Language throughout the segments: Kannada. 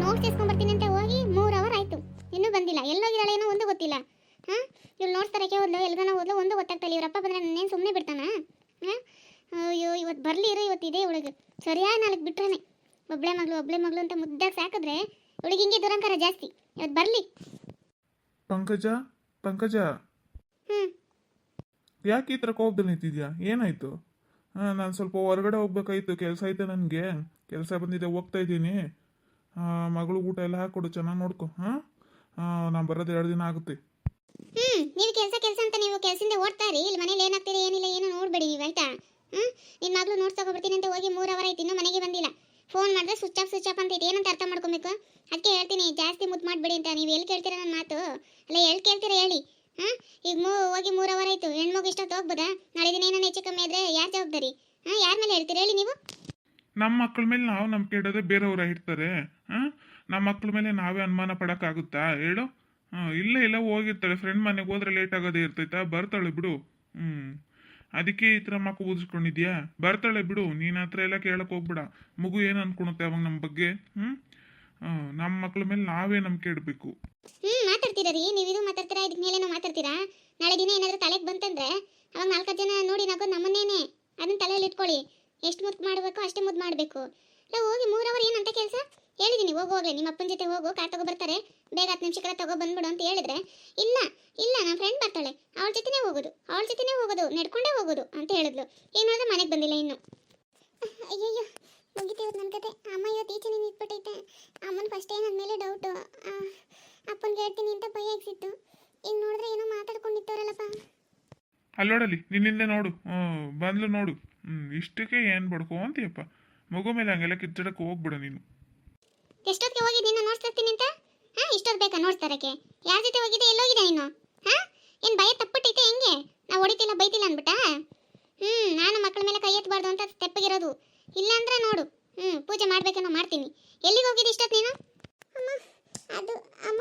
ನೋಟ್ಸ್ ಇಸ್ಕೊಂಡ್ಬರ್ತೀನಿ ಅಂತ ಹೋಗಿ 3 ಅವರ್ ಆಯಿತು, ಇನ್ನೂ ಬಂದಿಲ್ಲ. ಎಲ್ಲೋಗಿದ್ದಾಳೆ ಏನೋ ಒಂದು ಗೊತ್ತಿಲ್ಲ. ಹಾಂ, ಇವಳು ನೋಟ್ಸ್ ತರಕ್ಕೆ ಹೋದ್ಲು, ಎಲ್ಗನ ಹೋದ್ಲು, ಒಂದು ಗೊತ್ತಾಗ್ತಾಯಿಲ್ಲ. ಇವರಪ್ಪ ಬಂದರೆ ನನ್ನೇನು ಸುಮ್ಮನೆ ಬಿಡ್ತಾನ? ಹಾಂ, ಅಯ್ಯೋ ಇವತ್ತು ಬರಲಿ ಇರೋ, ಇವತ್ತಿದೆ ಇವಳಿಗೆ ಸರಿಯಾಗಿ ನಾಲ್ಕು ಬಿಟ್ರೇನೆ. ಒಬ್ಳೆ ಮಗಳು ಅಂತ ಮುದ್ದಾಗಿ ಸಾಕಿದ್ರೆ ಇವಳಿಗೆ ಹಿಂಗೆ ದುರಂಕಾರ ಜಾಸ್ತಿ. ಇವತ್ತು ಬರಲಿ. ಪಂಕಜ, ಪಂಕಜ, ಹ್ಞೂ, ಯಾಕೆ ಈ ಥರ ಕೋಪದಲ್ಲಿ ನಿಂತಿದ್ಯಾ? ಏನಾಯ್ತು? ನಾನು ಸ್ವಲ್ಪ ಹೊರಗಡೆ ಹೋಗ್ಬೇಕಾಯ್ತು, ಕೆಲಸ ಐತೆ ನನಗೆ. ಕೆಲಸ ಬಂದಿದೆ, ಹೋಗ್ತಾ ಇದ್ದೀನಿ. ಮಗಳು ಊಟ ಎಲ್ಲ ಹಾಕ್ಕೊಡು, ಚೆನ್ನಾಗಿ ನೋಡ್ಕೊ. ನಾನು ಬರೋದು 2 ದಿನ ಆಗುತ್ತೆ. ನೀವು ಕೆಲಸ ಅಂತ ನೀವು ಕೆಲಸದಿಂದ ಓಡ್ತಾರಿ. ಇಲ್ಲಿ ಮನೇಲಿ ಏನಾಗ್ತಿದೆ ಏನಿಲ್ಲ ಏನು ನೋಡಬೇಡಿ ನೀವು, ಆಯ್ತಾ? ನಿನ್ನ ಮಗಳು ನೋಟ್ಸ್ ತಗೊಬರ್ತೀನಿ ಅಂತ ಹೋಗಿ 3 ಅವರ್ ಆಯ್ತು, ಇನ್ನೂ ಮನೆಗೆ ಬಂದಿಲ್ಲ. ಫೋನ್ ಮಾಡಿದ್ರೆ ಸ್ವಿಚ್ ಆಫ್ ಅಂತ ಐತೆ. ಏನಂತ ಅರ್ಥ ಮಾಡ್ಕೊಬೇಕು? ಅದಕ್ಕೆ ಹೇಳ್ತೀನಿ, ಜಾಸ್ತಿ ಮುದ್ದು ಮಾಡಬೇಡಿ ಅಂತ. ನೀವು ಎಲ್ಲಿ ಕೇಳ್ತೀರಾ ನನ್ನ ಮಾತು? ಅಲ್ಲ, ಎಲ್ಲಿ ಕೇಳ್ತೀರಾ ಹೇಳಿ? ಈಗ ಹೋಗಿ 3 ಅವರ್ ಆಯಿತು. ಹೆಣ್ಮಗು ಇಷ್ಟೊತ್ತು ಹೋಗ್ಬೋದಾ? ನಾಳೆ ದಿನ ಏನಾರು ಹೆಚ್ಚು ಕಮ್ಮಿ ಆದರೆ ಯಾರು ಜವಾಬ್ದಾರಿ? ಯಾರ ಮೇಲೆ ಹೇಳ್ತೀರಾ ಹೇಳಿ ನೀವು? ನಮ್ಮ ಮಕ್ಕಳ ಮೇಲೆ ನಾವು ನಂಬಿಕೆ ಇಡೋದೇ ಬೇರೆಯವ್ರ ಇರ್ತಾರೆ. ನಮ್ಮ ಮಕ್ಕಳ ಮೇಲೆ ನಾವೇ ಅನುಮಾನ ಪಡೋಕ್ಕಾಗುತ್ತಾ ಹೇಳು? ಇಲ್ಲ ಹೋಗಿರ್ತಾಳೆ, ಫ್ರೆಂಡ್ ಮನೆಗೆ ಹೋದ್ರೆ ಲೇಟ್ ಆಗೋದೇ ಇರ್ತೈತಾ? ಬರ್ತಾಳೆ ಬಿಡು. ಅದಕ್ಕೆ ಈ ಥರ ಮಕ್ಕ ಊದಿಸ್ಕೊಂಡಿದ್ಯಾ? ಬರ್ತಾಳೆ ಬಿಡು. ನೀನು ಹತ್ರ ಎಲ್ಲ ಕೇಳಕ್ಕೆ ಹೋಗ್ಬೇಡ. ಮಗು ಏನು ಅನ್ಕೊಳುತ್ತೆ ಅವಾಗ ನಮ್ಮ ಬಗ್ಗೆ? ನಮ್ಮ ಮಕ್ಕಳ ಮೇಲೆ ನಾವೇ ನಂಬಿಕೆ ಇಡಬೇಕು. ಮಾತಾಡ್ತೀರಾ ರೀ ನೀವು? ಇದು ಮಾತಾಡ್ತೀರಾ, ಇದಕ್ಕೆ ಮೇಲೇನೋ ಮಾತಾಡ್ತೀರಾ? ನಾಳೆ ದಿನ ಏನಾದರೂ ತಲೆಗೆ ಬಂತಂದ್ರೆ ಅವಾಗ 4 ಜನ ನೋಡಿ ನಗೋದು ನಮ್ಮನ್ನೇನೆ. ಅದನ್ನ ತಲೆಯಲ್ಲಿ ಇಟ್ಕೊಳ್ಳಿ. ಎಷ್ಟು ಮುದ್ದು ಮಾಡಬೇಕು ಅಷ್ಟೇ ಮುದ್ದು ಮಾಡಬೇಕು. ಇಲ್ಲ ಹೋಗಿ 3 ಅವರ್ ಏನಂತ ಕೆಲಸ? ಹೇಳಿದ್ದೀನಿ ಹೋಗುವಾಗಲೇ ನಿಮ್ಮ ಅಪ್ಪನ ಜೊತೆ ಹೋಗು, ಕಾರ್ ತಗೋ ಬರ್ತಾರೆ, ಬೇಗ 10 ನಿಮಿಷಕ್ಕೆಲ್ಲ ತಗೋ ಬಂದ್ಬಿಡು ಅಂತ ಹೇಳಿದ್ರೆ, ಇಲ್ಲ ನನ್ನ ಫ್ರೆಂಡ್ ಬರ್ತಾಳೆ, ಅವಳ ಜೊತೆನೇ ಹೋಗೋದು, ನಡ್ಕೊಂಡೇ ಹೋಗೋದು ಅಂತ ಹೇಳಿದ್ಲು. ಏನು ಹೇಳಿದ್ರೆ ಮನೆಗೆ ಬಂದಿಲ್ಲ ಇನ್ನು. ಅಯ್ಯಯ್ಯೋ, ಮುಗಿತೀವಿ ನನ್ನ ಕತೆ. ಅಮ್ಮ ಇವತ್ತು ಈಚೆನೇ ನಿಂತ್ಬಿಟ್ಟೈತೆ. ಅಮ್ಮನ ಫಸ್ಟೇ ನನ್ನ ಮೇಲೆ ಡೌಟು. ಅಪ್ಪನಿಗೆ ಹೇಳ್ತೀನಿ ಅಂತ ಭಯ ಆಗಿಸಿತ್ತು. ಈಗ ನೋಡಿದ್ರೆ ಏನೋ ಮಾತಾಡ್ಕೊಂಡು ನಿಂತವ್ರಲ್ಲಪ್ಪ. ಅಲ್ಲೋಡಲಿ, ನಿನ್ನಿಂದ ನೋಡು, ಬಂದ್ಲು ನೋಡು. ಇಷ್ಟಕ್ಕೆ ಏನು ಬಡ್ಕೋ ಅಂತೀಯಪ್ಪ? ಮಗು ಮೇಲೆ ಹಂಗೆಲ್ಲ ಕಿಚ್ಚಡಕ್ಕೆ ಹೋಗ್ಬಿಡು ನೀನು. ಎಷ್ಟೊತ್ತಿಗೆ ಹೋಗಿದ್ದು ನಿನ್ನ ನೋಟ್ಸ್ ತರ್ತೀನಿ ಅಂತ? ಇಷ್ಟೊತ್ತು ಬೇಕಾ ನೋಟ್ಸ್ ತರಕ್ಕೆ? ಯಾರ ಜೊತೆ ಹೋಗಿದ್ದೆ? ಎಲ್ಲೋಗಿದೆ ನೀನು? ಏನು ಭಯ ತಪ್ಪಿಟ್ಟೈತೆ ಹೆಂಗೆ? ನಾವು ಹೊಡಿತಿಲ್ಲ ಬೈತಿಲ್ಲ ಅಂದ್ಬಿಟ್ಟ? ನಾನು ಮಕ್ಕಳ ಮೇಲೆ ಕೈ ಎತ್ತಬಾರ್ದು ಅಂತ ತೆಪ್ಪಗಿರೋದು. ಇಲ್ಲಾಂದ್ರೆ ನೋಡು, ಪೂಜೆ ಮಾಡ್ಬೇಕನ್ನೋ ಮಾಡ್ತೀನಿ. ಎಲ್ಲಿಗೆ ಹೋಗಿದ್ದು ಇಷ್ಟೊತ್ತು ನೀನು? ಅಮ್ಮ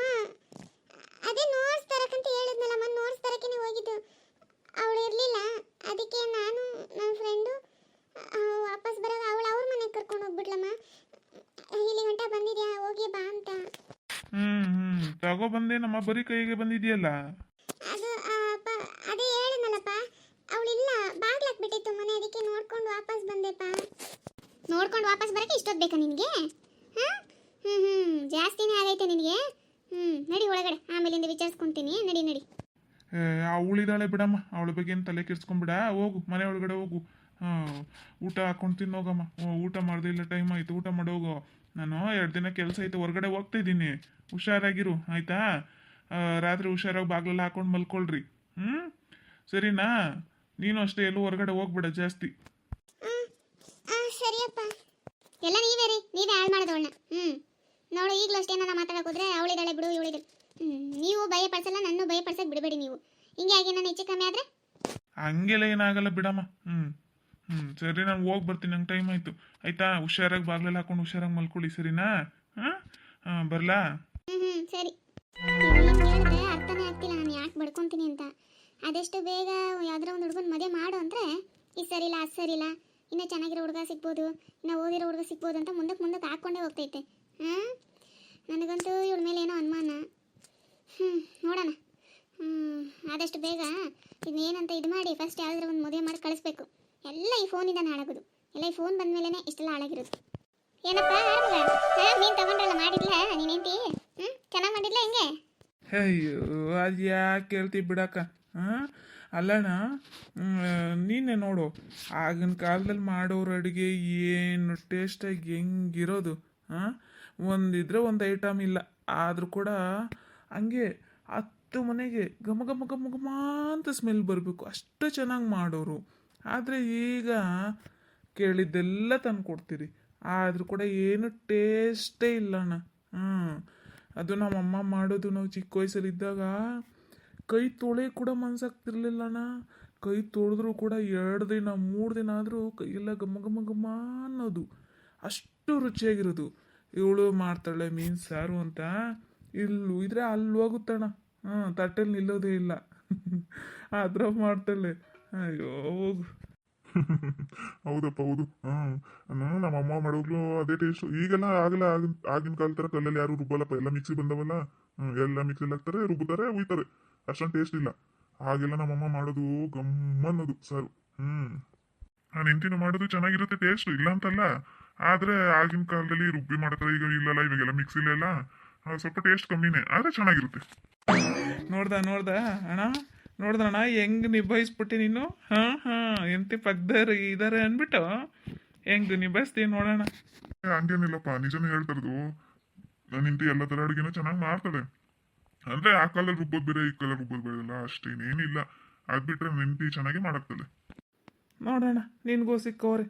ಅದೇ ನೋಟ್ಸ್ ತರಕಂತ ಹೇಳಿದ್ನಲ್ಲಮ್ಮ, ನೋಟ್ಸ್ ತರಕ್ಕೆ ಹೋಗಿದ್ದು. ಅವಳು ಇರಲಿಲ್ಲ, ಅದಕ್ಕೆ ನಾನು ನನ್ನ ಫ್ರೆಂಡು ವಾಪಸ್ ಬರೋದು ಅವಳು ಅವ್ರ ಮನೆಗೆ ಕರ್ಕೊಂಡು ಹೋಗ್ಬಿಡ್ಲಮ್ಮ. ಇಲ್ಲಿ ಗಂಟ ಬಂದಿದ್ಯಾ, ಹೋಗಿ ಬಾ ಅಂತ. ತಗೋ ಬಂದೆ. ನಮ್ಮ ಬರೀ ಕೈಗೆ ಬಂದಿದ್ಯಲ್ಲ. ಅದು ಅದೇ ಹೇಳಿದ್ನಲ್ಲಪ್ಪ, ಅವಳಿಲ್ಲ, ಬಾಗ್ಲಾಕ್ಬಿಟ್ಟಿತ್ತು ಮನೆ, ಅದಕ್ಕೆ ನೋಡ್ಕೊಂಡು ವಾಪಸ್ ಬಂದೆಪ್ಪ. ನೋಡ್ಕೊಂಡು ವಾಪಸ್ ಬರೋಕ್ಕೆ ಇಷ್ಟೊತ್ತು ಬೇಕಾ ನಿನಗೆ? ಜಾಸ್ತಿನೇ ಆಗೈತೆ ನಿನಗೆ. ನಡಿ ಒಳಗಡೆ, ಆಮೇಲಿಂದ ವಿಚಾರಿಸ್ಕೊಂತೀನಿ. ನಡಿ. ಅವಳಿದಾಳೆ ಬಿಡಮ್ಮ, ಅವಳ ಬಗ್ಗೆ ಏನು ತಲೆ ಕೆಡ್ಸ್ಕೊಂಬಿಡ. ಹೋಗು, ಮನೆ ಒಳಗಡೆ ಹೋಗು. ಊಟ ಹಾಕೊಂಡು ತಿನ್ನೋಗಮ್ಮ. ಊಟ ಮಾಡ್ದೆ, ಇಲ್ಲ ಟೈಮ್ ಆಯ್ತು, ಊಟ ಮಾಡೋಗು. ನಾನು 2 ದಿನ ಕೆಲಸ ಐತೆ, ಹೊರಗಡೆ ಹೋಗ್ತಾ ಇದ್ದೀನಿ. ಹುಷಾರಾಗಿರು ಆಯ್ತಾ? ರಾತ್ರಿ ಹುಷಾರಾಗಿ ಬಾಗ್ಲೆಲ್ಲ ಹಾಕೊಂಡು ಮಲ್ಕೊಳ್ರಿ. ಸರಿನಾ? ನೀನು ಅಷ್ಟೇ, ಎಲ್ಲೂ ಹೊರಗಡೆ ಹೋಗ್ಬೇಡ ಜಾಸ್ತಿ. ಸರಿಯಪ್ಪ. ಎಲ್ಲ ನೀವೇ ಹಾಳು ಮಾಡೋದವಳನ್ನ. ನೋಡು, ಈಗಲೂ ಅಷ್ಟೇ ನಾನು ಮಾತಾಡಕ್ಕೆ ಹೋದ್ರೆ ಅವಳಿದಾಳೆ ಬಿಡು, ಇವಳಿದಾಳೆ. ನೀವು ಭಯ ಪಡಿಸಲ್ಲ, ನನ್ನ ಭಯ ಪಡಿಸಕ್ಕೆ ಬಿಡಬೇಡಿ ನೀವು. ಹಿಂಗೆ ಆಗಿ ನಾನು ಹೆಚ್ಚು ಕಮ್ಮಿ ಆದರೆ ಹಂಗೆಲ್ಲ ಏನಾಗಲ್ಲ ಬಿಡಮ್ಮ. ಸರಿ, ನಾನು ಹೋಗಿ ಬರ್ತೀನಿ, ನಂಗೆ ಟೈಮ್ ಆಯ್ತು. ಆಯ್ತಾ? ಹುಷಾರಾಗಿ ಬಾಗ್ಲೆಲ್ಲ ಹಾಕೊಂಡು ಹುಷಾರಾಗಿ ಮಲ್ಕೊಳ್ಳಿ. ಸರಿನಾ? ಬರ್ಲಾ? ಸರಿ. ಹೇಳಿದ್ರೆ ಅರ್ಥನೇ ಆಗ್ತಿಲ್ಲ ನಾನು ಯಾಕೆ ಬಡ್ಕೊತೀನಿ ಅಂತ. ಆದಷ್ಟು ಬೇಗ ಯಾವ್ದಾರ ಒಂದು ಹುಡುಗನ ಮದುವೆ ಮಾಡು ಅಂದರೆ ಇದು ಸರಿಯಿಲ್ಲ, ಅದು ಸರಿಯಿಲ್ಲ, ಇನ್ನೂ ಚೆನ್ನಾಗಿರೋ ಹುಡುಗ ಸಿಗ್ಬೋದು, ಇನ್ನೂ ಓದಿರೋ ಹುಡುಗ ಸಿಗ್ಬೋದು ಅಂತ ಮುಂದಕ್ಕೆ ಹಾಕ್ಕೊಂಡೇ ಹೋಗ್ತೈತೆ. ನನಗಂತೂ ಇವಳ ಮೇಲೆ ಏನೋ ಅನುಮಾನ. ನೋಡೋಣ. ಆದಷ್ಟು ಬೇಗ ಇನ್ನೇನಂತ ಇದು ಮಾಡಿ ಫಸ್ಟ್ ಯಾವ್ದಾರ ಒಂದು ಮದುವೆ ಮಾಡಿ ಕಳಿಸ್ಬೇಕು. ಎಲ್ಲ ಈ ಫೋನಿಂದ ಹಾಳಾಗೋದು. ಎಲ್ಲ ಈ ಫೋನ್ ಬಂದ ಮೇಲೇ ಇಷ್ಟೆಲ್ಲ ಹಾಳಾಗಿರೋದು. ಏನಪ್ಪ ಮೀನು ತಗೊಂಡ್ರಲ್ಲ, ಮಾಡಿದ್ಲ ನೀನೇಂತಿ? ಚೆನ್ನಾಗಿ ಮಾಡಿದ್ಲ ಹೆಂಗೆ? ಅಯ್ಯೋ, ಅದು ಯಾಕೆ ಕೇಳ್ತಿ ಬಿಡಕ್ಕ. ಅಲ್ಲಣ್ಣ, ನೀನೇ ನೋಡು, ಆಗಿನ ಕಾಲದಲ್ಲಿ ಮಾಡೋರು ಅಡುಗೆ ಏನು ಟೇಸ್ಟಾಗಿ ಹೆಂಗಿರೋದು. ಒಂದಿದ್ರೆ ಒಂದು ಐಟಮ್ ಇಲ್ಲ, ಆದರೂ ಕೂಡ ಹಂಗೆ 10 ಮನೆಗೆ ಘಮ ಘಮ ಘಮ ಘಮ ಅಂತ ಸ್ಮೆಲ್ ಬರಬೇಕು, ಅಷ್ಟು ಚೆನ್ನಾಗಿ ಮಾಡೋರು. ಆದರೆ ಈಗ ಕೇಳಿದ್ದೆಲ್ಲ ತಂದು ಕೊಡ್ತೀರಿ, ಆದರೂ ಕೂಡ ಏನು ಟೇಸ್ಟೇ ಇಲ್ಲಣ್ಣ. ಅದು ನಮ್ಮಮ್ಮ ಮಾಡೋದು, ನಾವು ಚಿಕ್ಕ ವಯಸ್ಸಲ್ಲಿದ್ದಾಗ ಕೈ ತೊಳೆ ಕೂಡ ಮನ್ಸಾಗ್ತಿರ್ಲಿಲ್ಲಣ್ಣ. ಕೈ ತೊಳೆದ್ರೂ ಕೂಡ 2 ದಿನ 3 ದಿನ ಆದರೂ ಕೈಯೆಲ್ಲ ಘಮ ಘಮ ಘಮ ಅನ್ನೋದು, ಅಷ್ಟು ರುಚಿಯಾಗಿರೋದು. ಇವಳು ಮಾಡ್ತಾಳೆ ಮೀನು ಸಾರು ಅಂತ, ಇಲ್ಲೂ ಇದ್ರೆ ಅಲ್ಲಿ ಹೋಗುತ್ತಣ್ಣ. ತಟ್ಟೆಲಿ ನಿಲ್ಲೋದೇ ಇಲ್ಲ. ಅದ್ರ ಮಾಡ್ತಾಳೆ. ಅಯ್ಯೋ ಹೋಗು. ಹೌದಪ್ಪ ಹೌದು. ನಮ್ಮಮ್ಮ ಮಾಡೋಗ್ಲು ಅದೇ ಟೇಸ್ಟ್. ಈಗೆಲ್ಲ ಆಗಲ್ಲ, ಆಗಿನ ಕಾಲ ತರ ಕಲ್ಲಲ್ಲಿ ಯಾರು ರುಬ್ಬಲ್ಲಪ್ಪ, ಎಲ್ಲ ಮಿಕ್ಸಿ ಬಂದವಲ್ಲ. ಎಲ್ಲ ಮಿಕ್ಸಿಲಿ ಹಾಕ್ತಾರೆ, ರುಬ್ಬುತ್ತಾರೆ, ಉಯ್ತಾರೆ. ಅಷ್ಟೊಂದು ಟೇಸ್ಟ್ ಇಲ್ಲ. ಹಾಗೆಲ್ಲ ನಮ್ಮಮ್ಮ ಮಾಡೋದು ಗಮ್ಮನ್ನೋದು ಸಾರು. ನಾನು ಹೆಂಡತಿನ ಮಾಡೋದು ಚೆನ್ನಾಗಿರುತ್ತೆ, ಟೇಸ್ಟ್ ಇಲ್ಲ ಅಂತಲ್ಲ. ಆದ್ರೆ ಆಗಿನ ಕಾಲದಲ್ಲಿ ರುಬ್ಬಿ ಮಾಡ್ತಾರೆ, ಈಗ ಇಲ್ಲಲ್ಲ, ಇವಾಗೆಲ್ಲ ಮಿಕ್ಸಿಲೆಲ್ಲ ಸ್ವಲ್ಪ ಟೇಸ್ಟ್ ಕಮ್ಮಿನೇ, ಆದ್ರೆ ಚೆನ್ನಾಗಿರುತ್ತೆ. ನೋಡ್ದ ಅಣ್ಣ, ನೋಡ್ದಣ್ಣ ಹೆಂಗ್ ನಿಭಾಯಿಸ್ಬಿಟ್ಟೆ ನೀನು. ಎಂತಿ ಪಕ್ಕದವ್ರು ಇದಾರೆ ಅಂದ್ಬಿಟ್ಟು ಹೆಂಗ್ ನಿಭಾಯಿಸ್ತೀನಿ ನೋಡೋಣ. ಹಂಗೇನಿಲ್ಲಪ್ಪ, ನಿಜನೇ ಹೇಳ್ತಾರದು. ನನ್ನ ಹೆಂಡತಿ ಎಲ್ಲ ತರ ಅಡುಗೆನೂ ಚೆನ್ನಾಗಿ ಮಾಡ್ತಾಳೆ. ಅಂದ್ರೆ ಆ ಕಾಲದಲ್ಲಿ ರುಬ್ಬೋದು ಬೇರೆ, ಈ ಕಾಲ ರುಬ್ಬೋದು ಬೇರೆ ಅಲ್ಲ, ಅಷ್ಟೇನೇನಿಲ್ಲ. ಅದ್ಬಿಟ್ರೆ ನನ್ನ ಹೆಂಡತಿ ಚೆನ್ನಾಗಿ ಮಾಡಾಕ್ತಾಳೆ. ನೋಡೋಣ ನಿನಗೂ ಸಿಕ್ಕವ್ರೆ.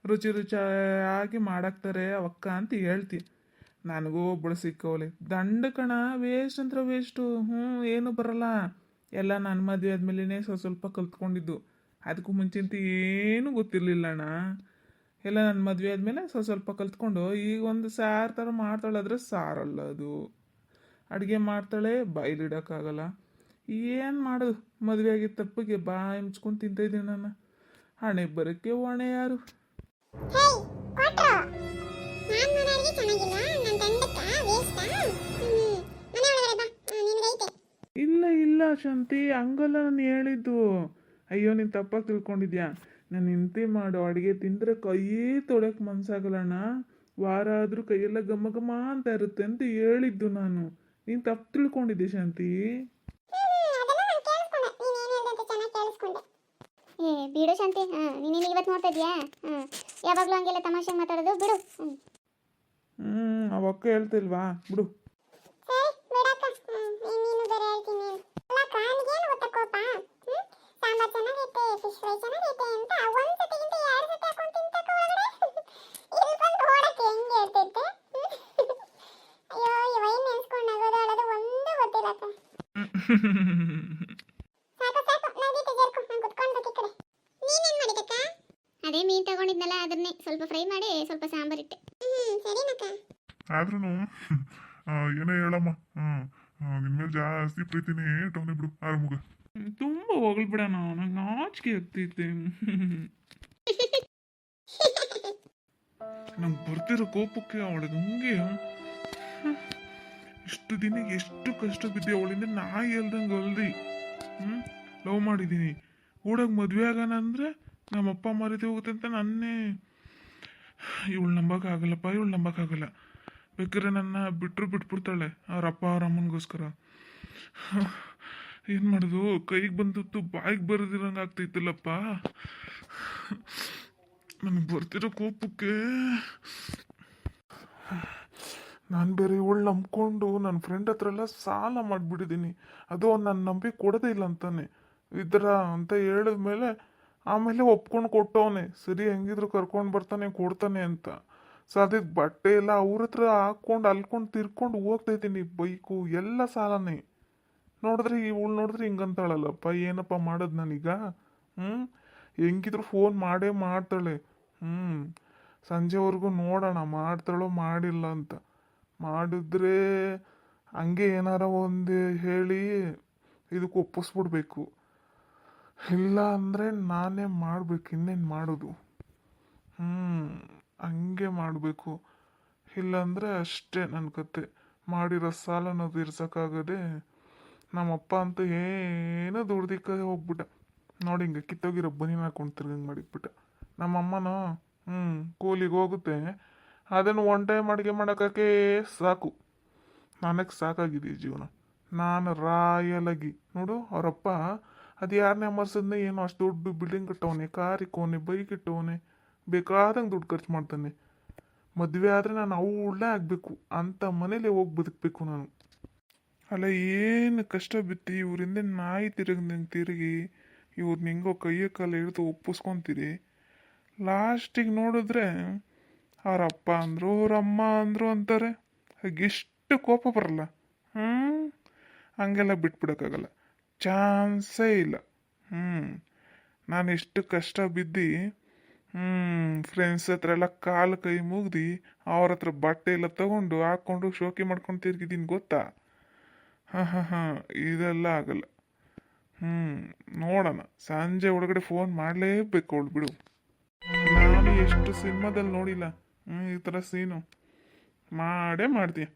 ರುಚಿ ರುಚಿಯಾಗಿ ಮಾಡಾಕ್ತಾರೆ ಅವಕ್ಕ ಅಂತ ಹೇಳ್ತಿ. ನನಗೂ ಒಬ್ಬಳು ಸಿಕ್ಕವಳೆ ದಂಡ ಕಣ, ವೇಸ್ಟ್ ಅಂದ್ರೆ ವೇಸ್ಟು. ಏನು ಬರಲ್ಲ. ಎಲ್ಲ ನನ್ನ ಮದುವೆ ಆದ್ಮೇಲೆ ಸ್ವಲ್ಪ ಕಲ್ತ್ಕೊಂಡಿದ್ದು. ಅದಕ್ಕೂ ಮುಂಚಿಂತ ಏನೂ ಗೊತ್ತಿರಲಿಲ್ಲ ಅಣ್ಣ. ಎಲ್ಲ ನನ್ನ ಮದುವೆ ಆದಮೇಲೆ ಸ್ವಲ್ಪ ಕಲ್ತ್ಕೊಂಡು ಈಗ ಒಂದು ಸಾರು ಥರ ಮಾಡ್ತಾಳಾದ್ರೆ ಸಾರಲ್ಲ ಅದು. ಅಡುಗೆ ಮಾಡ್ತಾಳೆ, ಬಾಯ್ಲಿಡೋಕ್ಕಾಗಲ್ಲ. ಏನು ಮಾಡೋದು, ಮದುವೆ ಆಗಿದ್ದ ತಪ್ಪಿಗೆ ಬಾಯಿ ಮುಚ್ಕೊಂಡು ತಿಂತಾಯಿದ್ದೀನಿ ನಾನು. ಹಣೆ ಬರೋಕ್ಕೆ ಹೊಣೆ ಯಾರು? ಹೇಯ್ ಕೊಟ್ರು ನಾನು ಮಾಡೋರಿಗೆ ಚೆನ್ನಾಗಿಲ್ಲ ನನ್ನ ದಂಡಕ್ಕ ವೇಸ್ಟಾ ಮನೆ ಒಳಗಡೆ ಬಾ ನಿನಗೈತೆ. ಇಲ್ಲ ಶಾಂತಿ, ಹಂಗಲ್ಲ ನಾನು ಹೇಳಿದ್ದು. ಅಯ್ಯೋ ನೀನು ತಪ್ಪಾಗಿ ತಿಳ್ಕೊಂಡಿದ್ಯಾ. ನಾನು ಹೆಂಡತಿ ಮಾಡೋ ಅಡುಗೆ ತಿಂದರೆ ಕೈಯೇ ತೊಳೆಯೋಕೆ ಮನ್ಸಾಗಲ್ಲಣ್ಣ. ವಾರ ಆದರೂ ಕೈಯೆಲ್ಲ ಘಮ ಘಮ ಅಂತ ಇರುತ್ತೆ ಅಂತ ಹೇಳಿದ್ದು ನಾನು. ನೀನು ತಪ್ಪು ತಿಳ್ಕೊಂಡಿದ್ದೆ ಶಾಂತಿ. ಏ ಬಿಡು ಶಾಂತಿ, ನೀನೇನು ಇವತ್ತು ನೋಡ್ತಾ ಇದೀಯಾ? ಯಾವಾಗಲೂ ಹಂಗೆಲ್ಲ ತಮಾಷೆ ಮಾತಾಡೋದು ಬಿಡು. ಅವಕ್ಕ ಹೇಳ್ತಿಲ್ವಾ, ಬಿಡು. ಸರಿ ಬಿಡಕ್ಕ, ನೀನು ಬೇರೆ ಹೇಳ್ತೀನಿ. ಅಲ್ಲ ಕಾಣಿಗೇನು ಗೊತ್ತಾ ಕೋಪ? ಸಾಂಬಾರ್ ಚೆನ್ನಾಗೈತೆ, ಫಿಶ್ ಫ್ರೈ ಚೆನ್ನಾಗೈತೆ ಅಂತ ಒಂದು ಸತಿಗಿಂತ ಎರಡು ಸತಿ ಹಾಕೊಂಡು ತಿಂತಕ್ಕ ಒಳಗಡೆ. ಇಲ್ಲಿ ಬಂದು ಓಡಕ್ಕೆ ಹೆಂಗೆ ಹೇಳ್ತೈತೆ? ಅಯ್ಯೋ ಈ ವೈನ್ ನೆನ್ಸ್ಕೊಂಡು ನಗೋದು ಅಳೋದು ಒಂದು ಗೊತ್ತಿಲ್ಲಕ್ಕ. ಸಾಕು ನಗೀತೆ ಜರ್ಕು, ನಾನು ಕುತ್ಕೊಂಡು ಈ ಕಡೆ. ನೀನೇನು ಮಾಡಿದಕ್ಕ? ಅದೇ ಮೀನು ತಗೊಂಡಿದ್ನಲ್ಲ, ಅದನ್ನೇ ಸ್ವಲ್ಪ ಫ್ರೈ ಮಾಡಿ ಸ್ವಲ್ಪ ಸಾಂಬಾರಿಟ್ಟೆ. ಸರಿನಕ್ಕ. ಆದ್ರೂ ಏನೇ ಹೇಳಮ್ಮ, ನಿನ್ಮೇಲೆ ಜಾಸ್ತಿ ಪ್ರೀತಿನೇ ಟೌನಿ ಬಿಡು ಆರಾಮುಗ. ತುಂಬ ಹೊಗಳ್ಬಿಡೋಣ, ನಂಗೆ ನಾಚಿಕೆ ಆಗ್ತೈತೆ. ನಂಗೆ ಬರ್ತಿರೋ ಕೋಪಕ್ಕೆ ಅವಳಿಗೆ ಹಂಗೆ ಇಷ್ಟು ದಿನ ಎಷ್ಟು ಕಷ್ಟ ಬಿದ್ದೆ ಅವಳಿಂದ. ನಾಯಿ ಅಲ್ದಂಗೆ ಅಲ್ದಿ ಲವ್ ಮಾಡಿದ್ದೀನಿ. ಕೂಡಾಗ ಮದುವೆ ಆಗೋಣ ಅಂದರೆ ನಮ್ಮಪ್ಪ ಮರಿದು ಹೋಗುತ್ತೆ ಅಂತ ನನ್ನೇ. ಇವಳು ನಂಬಕ್ಕಾಗಲ್ಲಪ್ಪ, ಇವಳು ನಂಬಕ್ಕಾಗಲ್ಲ. ಬೇಕಾದ್ರೆ ನನ್ನ ಬಿಟ್ಬಿಡ್ತಾಳೆ ಅವ್ರ ಅಪ್ಪ ಅವ್ರ ಅಮ್ಮನಿಗೋಸ್ಕರ. ಏನು ಮಾಡೋದು, ಕೈಗೆ ಬಂದದ್ದು ಬಾಯಿಗೆ ಬರೋದಿರಂಗೆ ಆಗ್ತೈತಲ್ಲಪ್ಪ. ನನಗೆ ಬರ್ತಿರೋ ಕೋಪಕ್ಕೆ ನಾನು ಬೇರೆ ಇವಳು ನಂಬ್ಕೊಂಡು ನನ್ನ ಫ್ರೆಂಡ್ ಹತ್ರ ಎಲ್ಲ ಸಾಲ ಮಾಡಿಬಿಟ್ಟಿದ್ದೀನಿ. ಅದು ನನ್ನ ನಂಬಿ ಕೊಡೋದೇ ಇಲ್ಲ ಅಂತಾನೆ ಇದರ ಅಂತ ಹೇಳಿದ್ಮೇಲೆ ಆಮೇಲೆ ಒಪ್ಕೊಂಡು ಕೊಟ್ಟವನೆ. ಸರಿ ಹೆಂಗಿದ್ರು ಕರ್ಕೊಂಡು ಬರ್ತಾನೆ ಕೊಡ್ತಾನೆ ಅಂತ. ಸೊ ಅದಕ್ಕೆ ಬಟ್ಟೆ ಎಲ್ಲ ಅವ್ರ ಹತ್ರ ಹಾಕ್ಕೊಂಡು ಅಲ್ಕೊಂಡು ತಿರ್ಕೊಂಡು ಹೋಗ್ತಾಯಿದ್ದೀನಿ. ಬೈಕು ಎಲ್ಲ ಸಾಲನೇ. ನೋಡಿದ್ರೆ ಇವಳು ನೋಡಿದ್ರೆ ಹಿಂಗಂತಾಳಲ್ಲಪ್ಪ, ಏನಪ್ಪ ಮಾಡೋದು ನಾನೀಗ? ಹೆಂಗಿದ್ರು ಫೋನ್ ಮಾಡೇ ಮಾಡ್ತಾಳೆ. ಸಂಜೆವರೆಗೂ ನೋಡೋಣ ಮಾಡ್ತಾಳೋ ಮಾಡಿಲ್ಲ ಅಂತ. ಮಾಡಿದ್ರೆ ಹಂಗೆ ಏನಾರ ಒಂದು ಹೇಳಿ ಇದಕ್ಕೆ ಒಪ್ಪಿಸ್ಬಿಡ್ಬೇಕು. ಇಲ್ಲ ಅಂದರೆ ನಾನೇ ಮಾಡ್ಬೇಕು, ಇನ್ನೇನು ಮಾಡೋದು? ಹಂಗೆ ಮಾಡಬೇಕು. ಇಲ್ಲಾಂದರೆ ಅಷ್ಟೇ ನನ್ನ ಕತೆ. ಮಾಡಿರೋ ಸಾಲನ ತೀರ್ಸೋಕ್ಕಾಗದೆ ನಮ್ಮಪ್ಪ ಅಂತೂ ಏನೋ ದುಡ್ದಿಕ್ಕ ಹೋಗ್ಬಿಟ್ಟ. ನೋಡಿ ಹಿಂಗೆ ಕಿತ್ತೋಗಿರೋ ಬನಿನ ಹಾಕೊಂಡು ತಿರ್ಗಂಗೆ ಮಾಡಿಬಿಟ್ಟ. ನಮ್ಮಮ್ಮನೋ ಕೂಲಿಗೆ ಹೋಗುತ್ತೆ, ಅದನ್ನು ಒನ್ ಟೈಮ್ ಅಡುಗೆ ಮಾಡೋಕ್ಕೆ ಸಾಕು. ನನಗೆ ಸಾಕಾಗಿದೆ ಜೀವನ. ನಾನು ರಾಯಲಾಗಿ ನೋಡು, ಅವರಪ್ಪ ಅದು ಯಾರನ್ನೇ ಅಮರ್ಸದ್ನೇ ಏನೋ ಅಷ್ಟು ದೊಡ್ಡ ಬಿಲ್ಡಿಂಗ್ ಕಟ್ಟವನೆ, ಕಾರ್ ಇಕ್ಕವನೆ, ಬೈಕ್ ಇಟ್ಟವನೆ, ಬೇಕಾದಂಗೆ ದುಡ್ಡು ಖರ್ಚು ಮಾಡ್ತಾನೆ. ಮದುವೆ ಆದರೆ ನಾನು ಅವಳೇ ಆಗಬೇಕು ಅಂತ ಮನೇಲಿ ಹೋಗಿ ಬದುಕಬೇಕು ನಾನು. ಅಲ್ಲ ಏನು ಕಷ್ಟ ಬಿತ್ತು ಇವರಿಂದ ನಾಯಿ ತಿರುಗಿ ಇವ್ರನ್ನ ಹೆಂಗೋ ಕೈಯ ಕಾಲ ಹಿಡಿದು ಒಪ್ಪಿಸ್ಕೊತೀರಿ. ಲಾಸ್ಟಿಗೆ ನೋಡಿದ್ರೆ ಅವರಪ್ಪ ಅಂದರು ಅವ್ರ ಅಮ್ಮ ಅಂದರು ಅಂತಾರೆ. ಹಾಗೆಷ್ಟು ಕೋಪ ಬರಲ್ಲ. ಹಂಗೆಲ್ಲ ಬಿಟ್ಬಿಡೋಕ್ಕಾಗಲ್ಲ, ಚಾನ್ಸೇ ಇಲ್ಲ. ನಾನು ಎಷ್ಟು ಕಷ್ಟ ಬಿದ್ದು ಫ್ರೆಂಡ್ಸ್ ಹತ್ರ ಎಲ್ಲ ಕಾಲು ಕೈ ಮುಗ್ದು ಅವ್ರ ಹತ್ರ ಬಟ್ಟೆ ಎಲ್ಲ ತಗೊಂಡು ಹಾಕ್ಕೊಂಡು ಶೋಕಿ ಮಾಡ್ಕೊಂಡು ತಿರ್ಗಿದ್ದೀನಿ ಗೊತ್ತಾ? ಇದೆಲ್ಲ ಆಗಲ್ಲ. ಹ್ಞೂ ನೋಡೋಣ ಸಂಜೆ ಒಳಗಡೆ ಫೋನ್ ಮಾಡಲೇಬೇಕು ಅವಳು ಬಿಡು. ನಾನು ಎಷ್ಟು ಸಿನಿಮಾದಲ್ಲಿ ನೋಡಿಲ್ಲ ಈ ಥರ ಸೀನು ಮಾಡೇ ಮಾಡ್ತೀಯ.